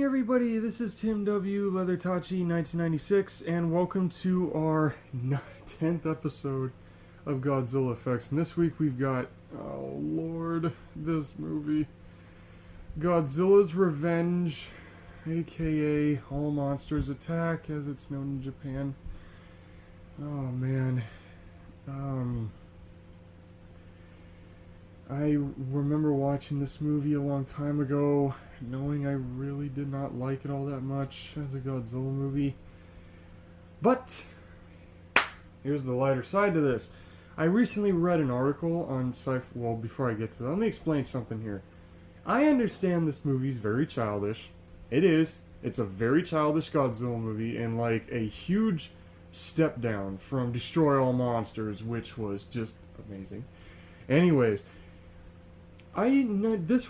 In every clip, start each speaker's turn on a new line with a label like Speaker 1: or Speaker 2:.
Speaker 1: everybody, this is Tim W. Leathertachi 1996, and welcome to our 10th episode of Godzilla FX. And this week we've got, oh lord, this movie, Godzilla's Revenge, aka All Monsters Attack, as it's known in Japan. Oh man, I remember watching this movie a long time ago, knowing I really did not like it all that much as a Godzilla movie. But here's the lighter side to this. I recently read an article on well, before I get to that, let me explain something here. I understand this movie's very childish. It is. It's a very childish Godzilla movie, and like a huge step down from Destroy All Monsters, which was just amazing. Anyways, this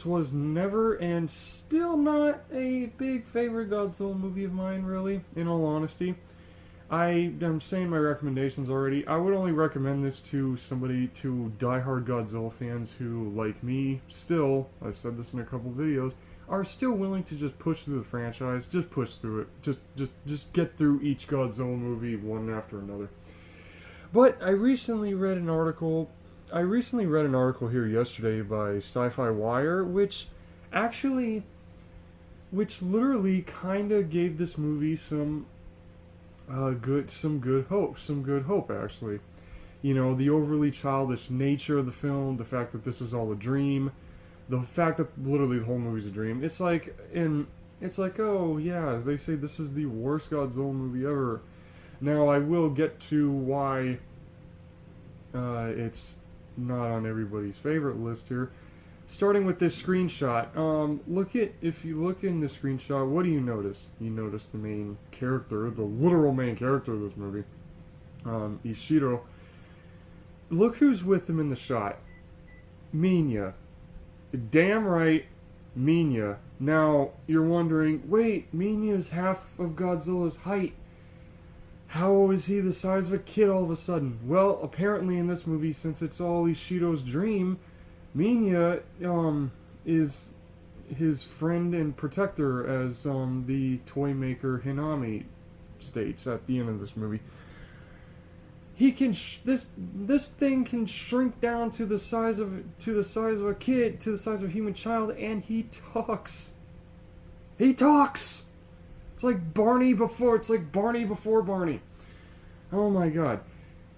Speaker 1: was never and still not a big favorite Godzilla movie of mine, really, in all honesty. I'm saying my recommendations already. I would only recommend this to diehard Godzilla fans who, like me, still, I've said this in a couple videos, are still willing to just push through the franchise, just push through it, just get through each Godzilla movie one after another. But I recently read an article here yesterday by Sci-Fi Wire, which literally kind of gave this movie some good hope actually. You know, the overly childish nature of the film, the fact that this is all a dream, the fact that literally the whole movie's a dream. It's like, oh yeah, they say this is the worst Godzilla movie ever. Now I will get to why it's not on everybody's favorite list here. Starting with this screenshot. If you look in the screenshot, what do you notice? You notice the main character, the literal main character of this movie, Ishiro. Look who's with him in the shot. Minya. Damn right, Minya. Now, you're wondering, wait, Minya's half of Godzilla's height. How is he the size of a kid all of a sudden? Well, apparently in this movie, since it's all Ishiro's dream, Minya is his friend and protector, as the toy maker Hinami states at the end of this movie. He can this thing can shrink down to the size of a kid, to the size of a human child, and he talks. He talks. It's like Barney before Barney. Oh my god.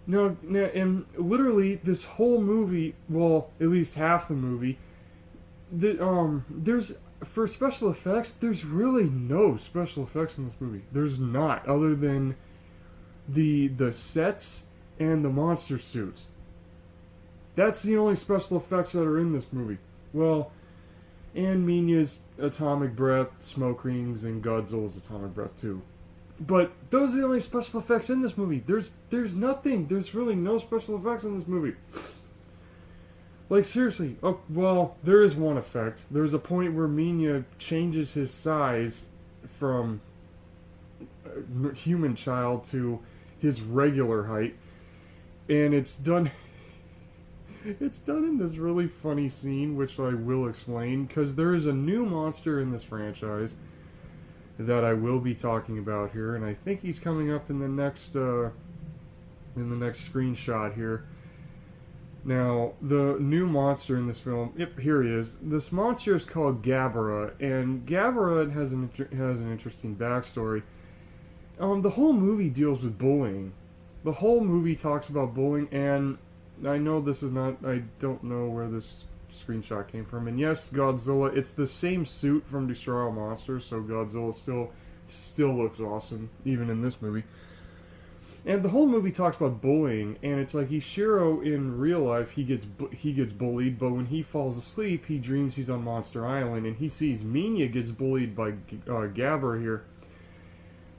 Speaker 1: No, and literally this whole movie, well, at least half the movie, there's, for special effects, there's really no special effects in this movie. There's not, other than the sets and the monster suits. That's the only special effects that are in this movie. Well, and Minya's atomic breath, smoke rings, and Godzilla's atomic breath too. But those are the only special effects in this movie. There's nothing. There's really no special effects in this movie. Like, seriously. Oh, well, there is one effect. There's a point where Minya changes his size from a human child to his regular height. And it's done... It's done in this really funny scene, which I will explain, because there is a new monster in this franchise that I will be talking about here, and I think he's coming up in the next screenshot here. Now, the new monster in this film, yep, here he is. This monster is called Gabara, and Gabara has an interesting backstory. The whole movie deals with bullying. The whole movie talks about bullying, and I know this is not, I don't know where this screenshot came from, and yes, Godzilla, it's the same suit from Destroy All Monsters, so Godzilla still looks awesome, even in this movie. And the whole movie talks about bullying, and it's like Ishiro in real life, he gets bullied, but when he falls asleep, he dreams he's on Monster Island, and he sees Minya gets bullied by Gabara here.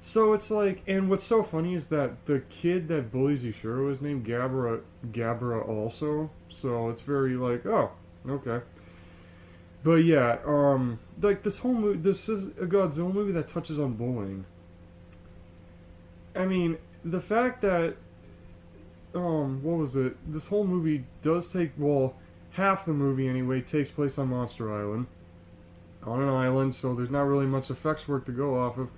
Speaker 1: So it's like, and what's so funny is that the kid that bullies Ishiro is named Gabara also, so it's very like, oh, okay. But yeah, like this whole movie, this is a Godzilla movie that touches on bullying. I mean, the fact that, what was it, this whole movie does take, well, half the movie anyway, takes place on Monster Island. on an island, so there's not really much effects work to go off of.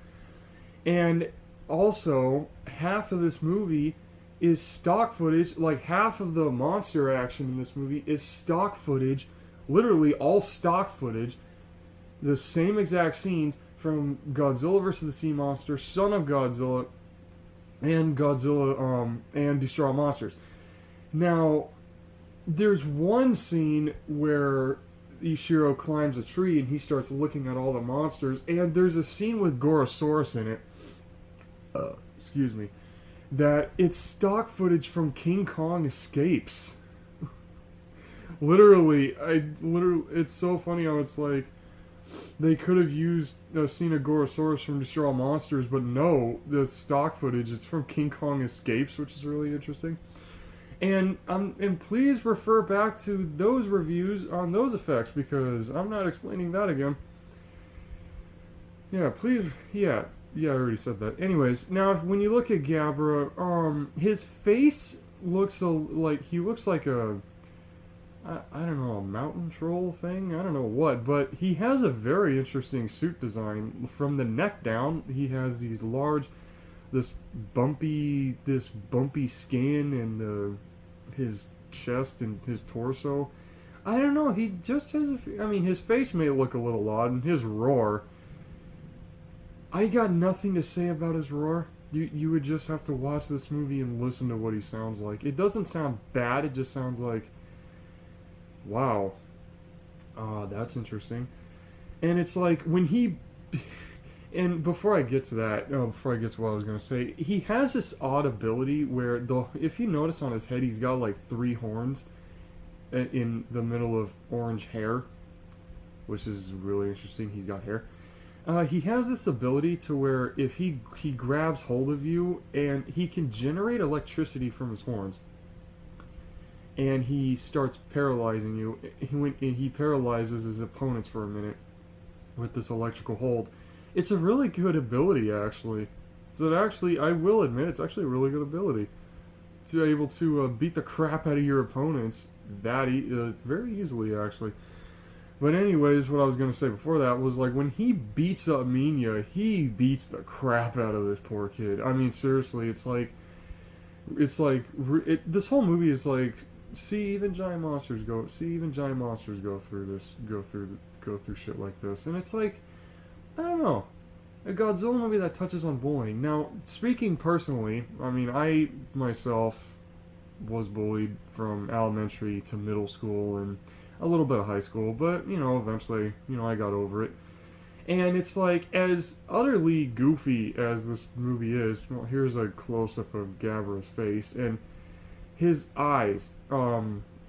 Speaker 1: And also, half of this movie is stock footage. Like, half of the monster action in this movie is stock footage, literally all stock footage, the same exact scenes from Godzilla vs. the Sea Monster, Son of Godzilla, and Godzilla and Destroy All Monsters. Now, there's one scene where Ishiro climbs a tree and he starts looking at all the monsters, and there's a scene with Gorosaurus in it. Excuse me. That it's stock footage from King Kong Escapes. Literally, it's so funny how it's like they could have used a scene of Gorosaurus from Destroy All Monsters, but no, the stock footage, it's from King Kong Escapes, which is really interesting. And please refer back to those reviews on those effects, because I'm not explaining that again. Yeah, please, yeah, I already said that. Anyways, now when you look at Gabra, his face looks he looks like a, I don't know, a mountain troll thing? I don't know what, but he has a very interesting suit design. From the neck down, he has these large, this bumpy skin and his chest and his torso. I don't know, he just has I mean, his face may look a little odd, and his roar, I got nothing to say about his roar. You would just have to watch this movie and listen to what he sounds like. It doesn't sound bad, it just sounds like, wow, that's interesting. And it's like, when he, and before I get to that, before I get to what I was going to say, he has this odd ability where, if you notice on his head, he's got like 3 horns in the middle of orange hair, which is really interesting. He's got hair. He has this ability to where if he grabs hold of you, and he can generate electricity from his horns, and he starts paralyzing you. He paralyzes his opponents for a minute with this electrical hold. It's a really good ability, actually. I will admit, it's actually a really good ability to be able to beat the crap out of your opponents very easily, actually. But anyways, what I was going to say before that was, like, when he beats up Minya, he beats the crap out of this poor kid. I mean, seriously, this whole movie is like, see even giant monsters go through shit like this. And it's like, I don't know, a Godzilla movie that touches on bullying. Now, speaking personally, I mean, I myself was bullied from elementary to middle school and a little bit of high school, but, eventually, I got over it. And it's like, as utterly goofy as this movie is, well, here's a close-up of Gabra's face, and his eyes,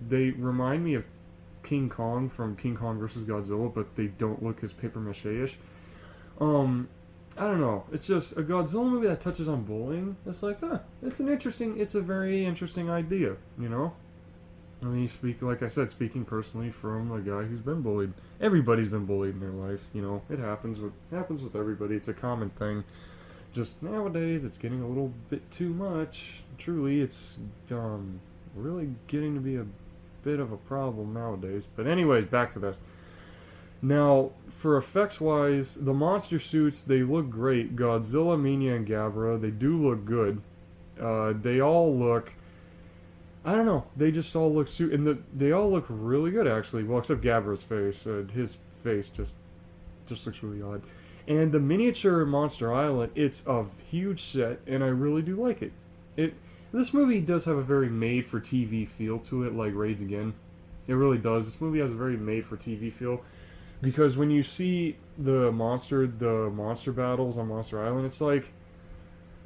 Speaker 1: they remind me of King Kong from King Kong vs. Godzilla, but they don't look as papier-mâché-ish. I don't know, it's just a Godzilla movie that touches on bullying. It's like, it's a very interesting idea, I mean, like I said, speaking personally from a guy who's been bullied. Everybody's been bullied in their life, it happens with everybody. It's a common thing. Just nowadays, it's getting a little bit too much. Truly, it's really getting to be a bit of a problem nowadays. But anyways, back to this. Now, for effects-wise, the monster suits, they look great. Godzilla, Minya, and Gabra, they do look good. They all look, I don't know, they just all look they all look really good, actually. Well, except Gabra's face. His face just looks really odd. And the miniature Monster Island, it's a huge set, and I really do like it. This movie does have a very made-for-TV feel to it, like Raids Again. It really does. This movie has a very made-for-TV feel, because when you see the monster battles on Monster Island, it's like,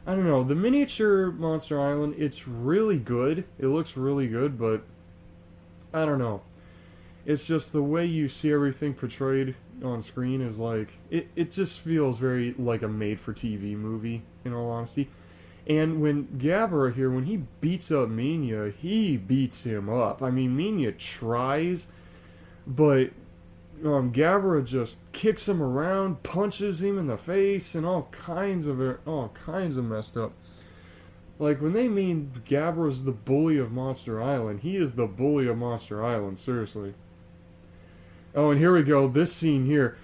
Speaker 1: I don't know, the miniature Monster Island, it's really good. It looks really good, but I don't know. It's just the way you see everything portrayed on screen is like, it just feels very like a made-for-TV movie, in all honesty. And when Gabra here, when he beats up Minya, he beats him up. I mean, Minya tries, but Gabra just kicks him around, punches him in the face, and all kinds of messed up. Like, when they mean Gabra's the bully of Monster Island, he is the bully of Monster Island, seriously. Oh, and here we go, this scene here.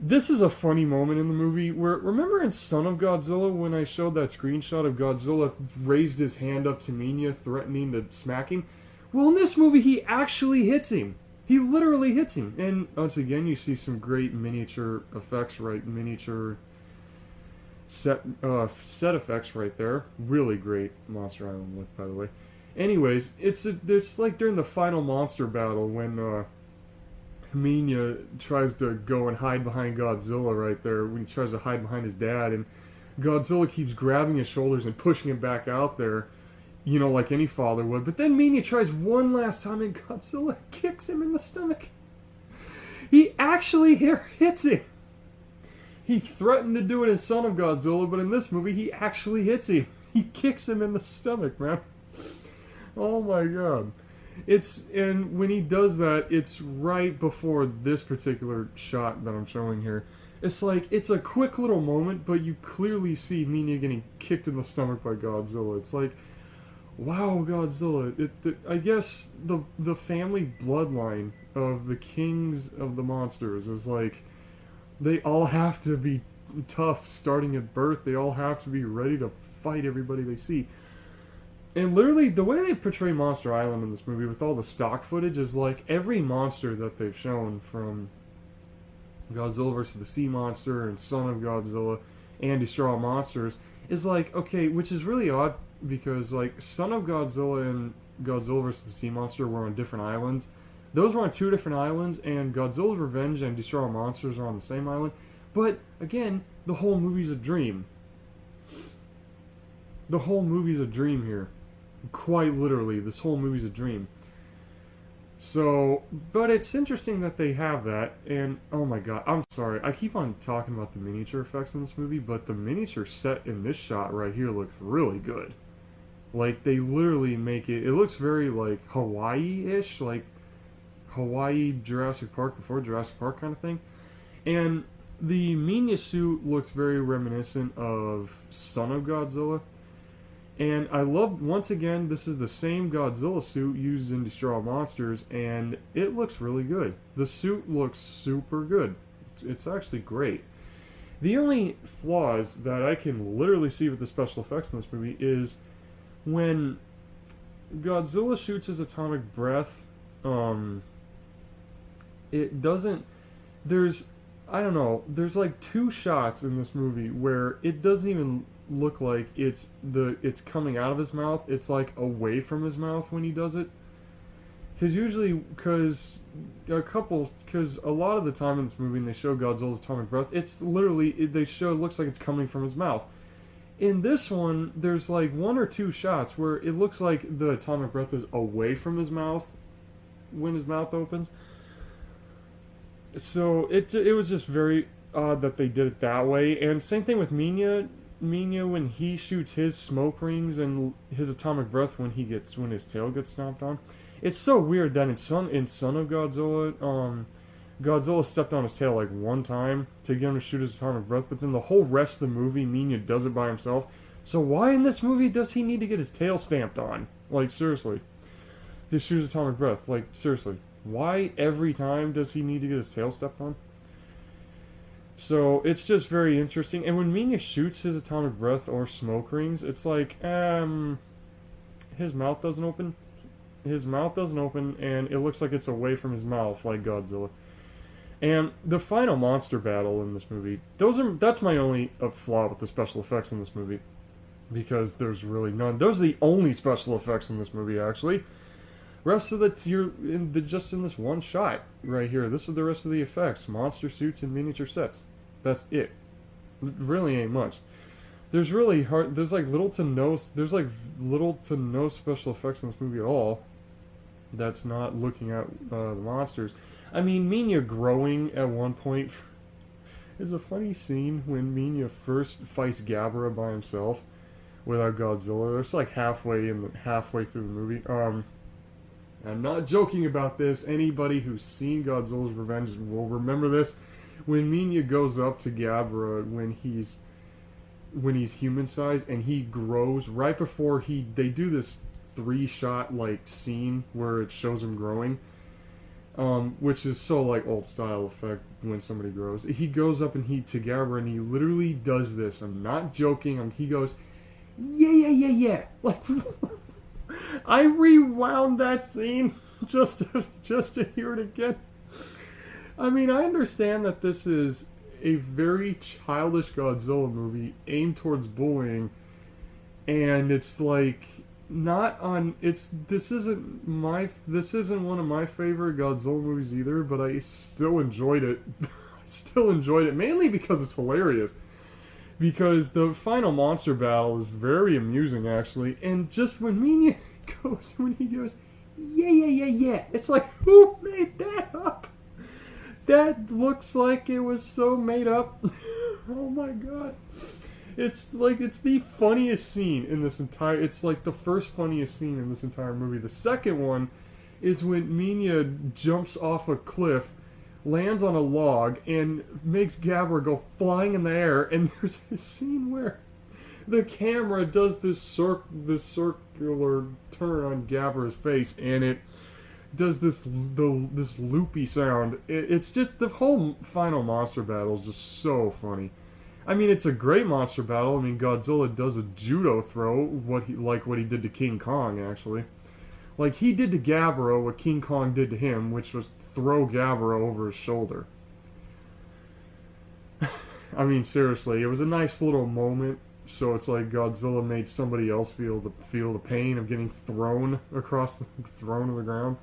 Speaker 1: This is a funny moment in the movie where, remember in Son of Godzilla when I showed that screenshot of Godzilla raised his hand up to Minya threatening to smack him? Well, in this movie he actually hits him. He literally hits him. And once again you see some great miniature effects, right? Miniature set effects right there. Really great Monster Island look, by the way. Anyways, it's like during the final monster battle when Minya tries to go and hide behind Godzilla right there, when he tries to hide behind his dad, and Godzilla keeps grabbing his shoulders and pushing him back out there, you know, like any father would. But then Minya tries one last time and Godzilla kicks him in the stomach. He actually hits him. He threatened to do it in Son of Godzilla, but in this movie he actually hits him. He kicks him in the stomach, man. Oh my god. And when he does that, it's right before this particular shot that I'm showing here. It's like, it's a quick little moment, but you clearly see Minya getting kicked in the stomach by Godzilla. It's like, wow, Godzilla. I guess the family bloodline of the kings of the monsters is like, they all have to be tough starting at birth. They all have to be ready to fight everybody they see. And literally, the way they portray Monster Island in this movie with all the stock footage is like every monster that they've shown, from Godzilla vs. the Sea Monster and Son of Godzilla and Destroy All Monsters, is like, okay, which is really odd because like Son of Godzilla and Godzilla vs. the Sea Monster were on different islands. Those were on two different islands, and Godzilla's Revenge and Destroy All Monsters are on the same island. But again, the whole movie's a dream. The whole movie's a dream here. Quite literally, this whole movie's a dream. So, but it's interesting that they have that, and oh my god, I'm sorry, I keep on talking about the miniature effects in this movie, but the miniature set in this shot right here looks really good. Like, they literally make it looks very like Hawaii-ish, like Hawaii Jurassic Park before Jurassic Park kind of thing. And the Minya suit looks very reminiscent of Son of Godzilla. And I love, once again, this is the same Godzilla suit used in Destroy All Monsters, and it looks really good. The suit looks super good. It's actually great. The only flaws that I can literally see with the special effects in this movie is when Godzilla shoots his atomic breath, it doesn't, I don't know, there's like two shots in this movie where it doesn't even look like it's coming out of his mouth. It's like away from his mouth when he does it. Because a lot of the time in this movie, when they show Godzilla's atomic breath, it's literally, it looks like it's coming from his mouth. In this one, there's like one or two shots where it looks like the atomic breath is away from his mouth when his mouth opens. So it was just very odd that they did it that way. And same thing with Minya. Minya, when he shoots his smoke rings and his atomic breath when his tail gets stomped on. It's so weird that in Son of Godzilla, Godzilla stepped on his tail like one time to get him to shoot his atomic breath, but then the whole rest of the movie, Minya does it by himself. So why in this movie does he need to get his tail stamped on? Like, seriously. To shoot his atomic breath. Like, seriously. Why every time does he need to get his tail stepped on? So it's just very interesting. And when Minya shoots his atomic breath or smoke rings, it's like, his mouth doesn't open. His mouth doesn't open, and it looks like it's away from his mouth, like Godzilla. And the final monster battle in this movie, that's my only flaw with the special effects in this movie, because there's really none. Those are the only special effects in this movie, actually. Rest of just in this one shot right here. This is the rest of the effects: monster suits and miniature sets. That's it. Really ain't much. There's like little to no special effects in this movie at all. That's not looking at the monsters. I mean, Minya growing at one point is a funny scene when Minya first fights Gabara by himself without Godzilla. It's like halfway through the movie. I'm not joking about this. Anybody who's seen Godzilla's Revenge will remember this. When Minya goes up to Gabara when he's human sized and he grows right before they do this 3-shot like scene where it shows him growing. which is so like old style effect when somebody grows. He goes up and he to Gabra and he literally does this. I'm not joking. He goes, yeah, yeah, yeah, yeah. Like, I rewound that scene just to hear it again. I mean, I understand that this is a very childish Godzilla movie aimed towards bullying, and it's like not on this isn't one of my favorite Godzilla movies either, but I still enjoyed it. I still enjoyed it mainly because it's hilarious. Because the final monster battle is very amusing actually, and just when Minya when he goes, yeah, yeah, yeah, yeah, it's like, who made that up? That looks like it was so made up. Oh my god. It's like, it's the funniest scene in this entire, it's like the first funniest scene in this entire movie. The second one is when Minya jumps off a cliff, lands on a log, and makes Gabra go flying in the air, and there's a scene where the camera does this circular turn on Gabra's face, and it does this loopy sound. It's just, the whole final monster battle is just so funny. I mean, it's a great monster battle. I mean, Godzilla does a judo throw, what he did to King Kong, actually. Like, he did to Gabara what King Kong did to him, which was throw Gabara over his shoulder. I mean, seriously, it was a nice little moment. So it's like Godzilla made somebody else feel the pain of getting thrown across thrown to the ground.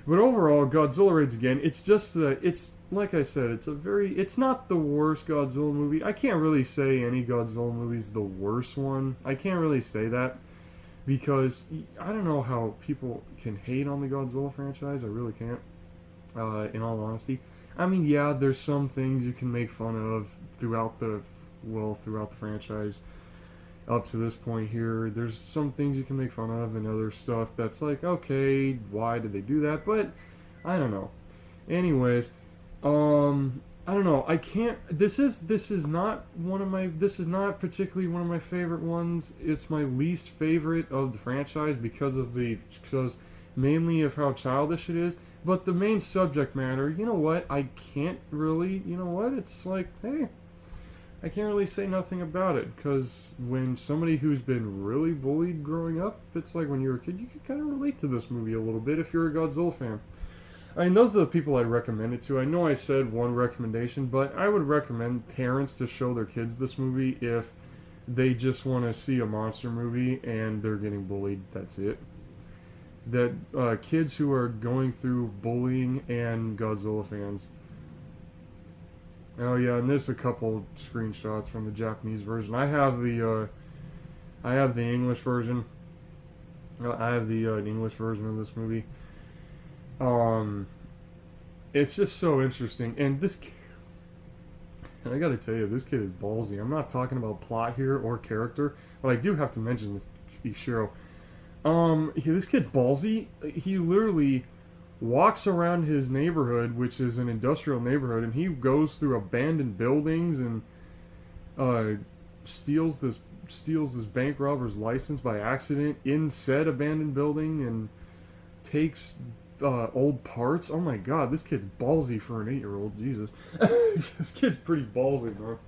Speaker 1: But overall, Godzilla Raids Again, it's just it's like I said, it's not the worst Godzilla movie. I can't really say any Godzilla movie is the worst one. I can't really say that. Because I don't know how people can hate on the Godzilla franchise. I really can't, in all honesty. I mean, yeah, there's some things you can make fun of throughout the franchise up to this point here. There's some things you can make fun of and other stuff that's like, okay, why did they do that? But I don't know. Anyways, I don't know. I can't. This is not particularly one of my favorite ones. It's my least favorite of the franchise because mainly of how childish it is. But the main subject matter, you know what? I can't really. You know what? It's like, hey, I can't really say nothing about it because when somebody who's been really bullied growing up, it's like when you're a kid, you can kind of relate to this movie a little bit if you're a Godzilla fan. I mean, those are the people I'd recommend it to. I know I said one recommendation, but I would recommend parents to show their kids this movie if they just want to see a monster movie and they're getting bullied. That's it. That kids who are going through bullying and Godzilla fans. Oh yeah, and there's a couple screenshots from the Japanese version. I have the English version. I have the English version of this movie. It's just so interesting, and I gotta tell you, this kid is ballsy. I'm not talking about plot here or character, but I do have to mention this Ishiro. This kid's ballsy. He literally walks around his neighborhood, which is an industrial neighborhood, and he goes through abandoned buildings and steals this bank robber's license by accident in said abandoned building and takes old parts. Oh my god, this kid's ballsy for an 8-year-old. Jesus. This kid's pretty ballsy, bro.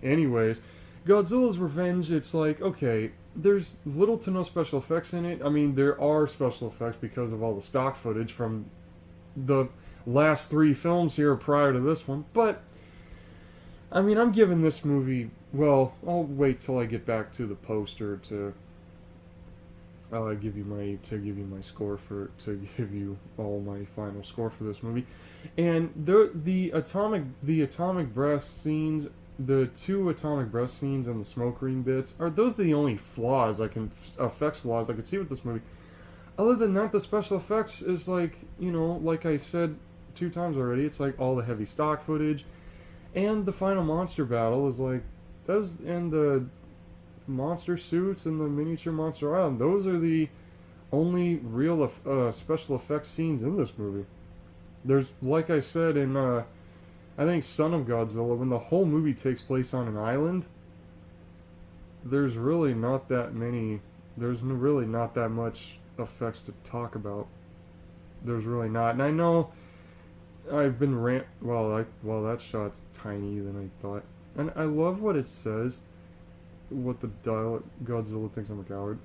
Speaker 1: Anyways, Godzilla's Revenge, it's like, okay, there's little to no special effects in it. I mean, there are special effects because of all the stock footage from the last 3 films here prior to this one, but I mean, I'm giving this movie, well, I'll wait till I get back to the poster to give you my final score for this movie. And the atomic breath scenes, the 2 atomic breath scenes and the smoke ring bits, those are the only effects flaws I could see with this movie. Other than that, the special effects is like, you know, like I said 2 times already, it's like all the heavy stock footage, and the final monster battle is like those, and the monster suits and the miniature monster island. Those are the only real special effects scenes in this movie. There's, like I said in I think Son of Godzilla, when the whole movie takes place on an island, there's really not that much effects to talk about. there's really not. And I know I've been well, that shot's tiny than I thought. And I love what it says. What the Godzilla thinks I'm a coward.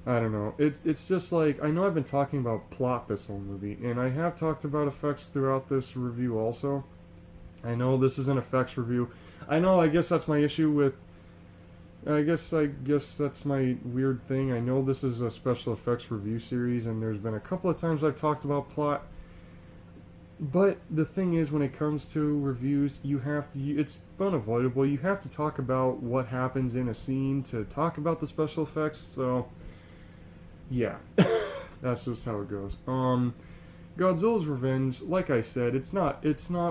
Speaker 1: I don't know. It's just like, I know I've been talking about plot this whole movie, and I have talked about effects throughout this review also. I know this is an effects review. I know, I guess that's my issue with, I guess that's my weird thing. I know this is a special effects review series, and there's been a couple of times I've talked about plot. But the thing is, when it comes to reviews, you have to, it's unavoidable. You have to talk about what happens in a scene to talk about the special effects, so yeah. That's just how it goes. Godzilla's Revenge, like I said, it's not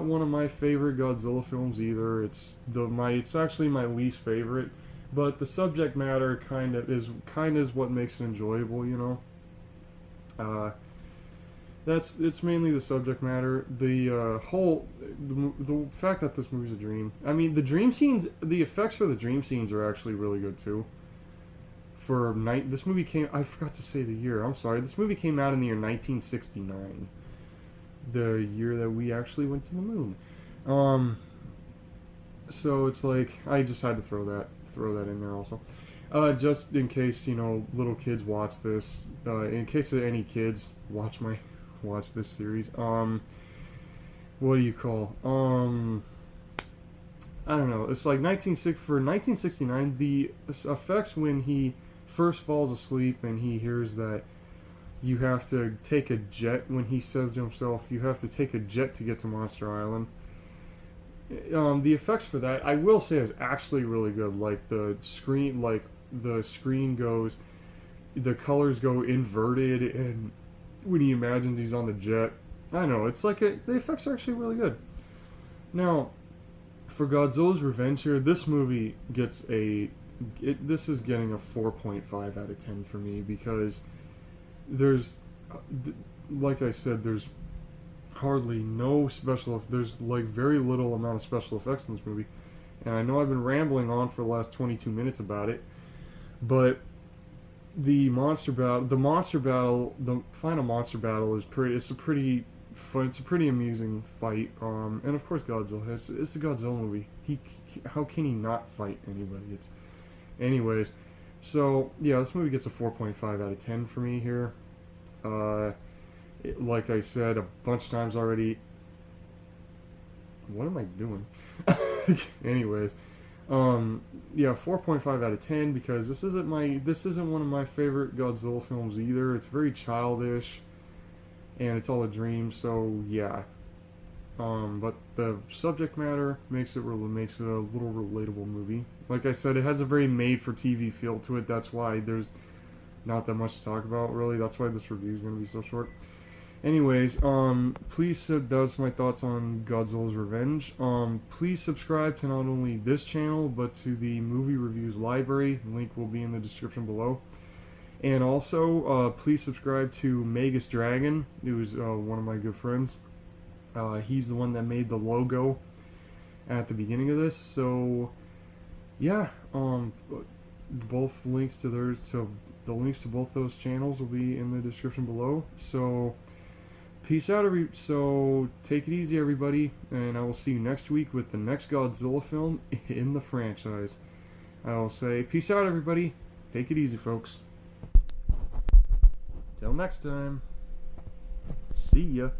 Speaker 1: one of my favorite Godzilla films either. It's actually my least favorite, but the subject matter kind of is what makes it enjoyable, you know. It's mainly the subject matter. The fact that this movie's a dream. I mean, the dream scenes, the effects for the dream scenes are actually really good too. This movie came, I forgot to say the year. I'm sorry. This movie came out in the year 1969, the year that we actually went to the moon. So it's like I just had to throw that in there also. Just in case, you know, little kids watch this. In case any kids watch this series. What do you call? I don't know. It's like 1969. The effects when he first falls asleep and he hears that you have to take a jet. When he says to himself, "You have to take a jet to get to Monster Island." The effects for that, I will say, is actually really good. Like the screen goes, the colors go inverted, and when he imagines he's on the jet, I know, it's like the effects are actually really good. Now, for Godzilla's Revenge here, this movie gets this is getting a 4.5 out of 10 for me, because there's, like I said, there's hardly no there's like very little amount of special effects in this movie, and I know I've been rambling on for the last 22 minutes about it, but the final monster battle is it's a pretty fun, it's a pretty amusing fight, and of course Godzilla, it's a Godzilla movie, how can he not fight anybody? Anyways, so yeah, this movie gets a 4.5 out of 10 for me here. Like I said a bunch of times already, what am I doing? Anyways, yeah, 4.5 out of 10, because this isn't one of my favorite Godzilla films either. It's very childish, and it's all a dream. So yeah, but the subject matter makes it a little relatable movie. Like I said, it has a very made-for-TV feel to it. That's why there's not that much to talk about, really. That's why this review is going to be so short. Anyways, please, those are my thoughts on Godzilla's Revenge. Please subscribe to not only this channel, but to the movie reviews library. The link will be in the description below. And also, please subscribe to Magus Dragon, who's one of my good friends. He's the one that made the logo at the beginning of this. So, yeah, both links to the links to both those channels will be in the description below. So, peace out, so take it easy, everybody, and I will see you next week with the next Godzilla film in the franchise. I will say, peace out, everybody. Take it easy, folks. Till next time. See ya.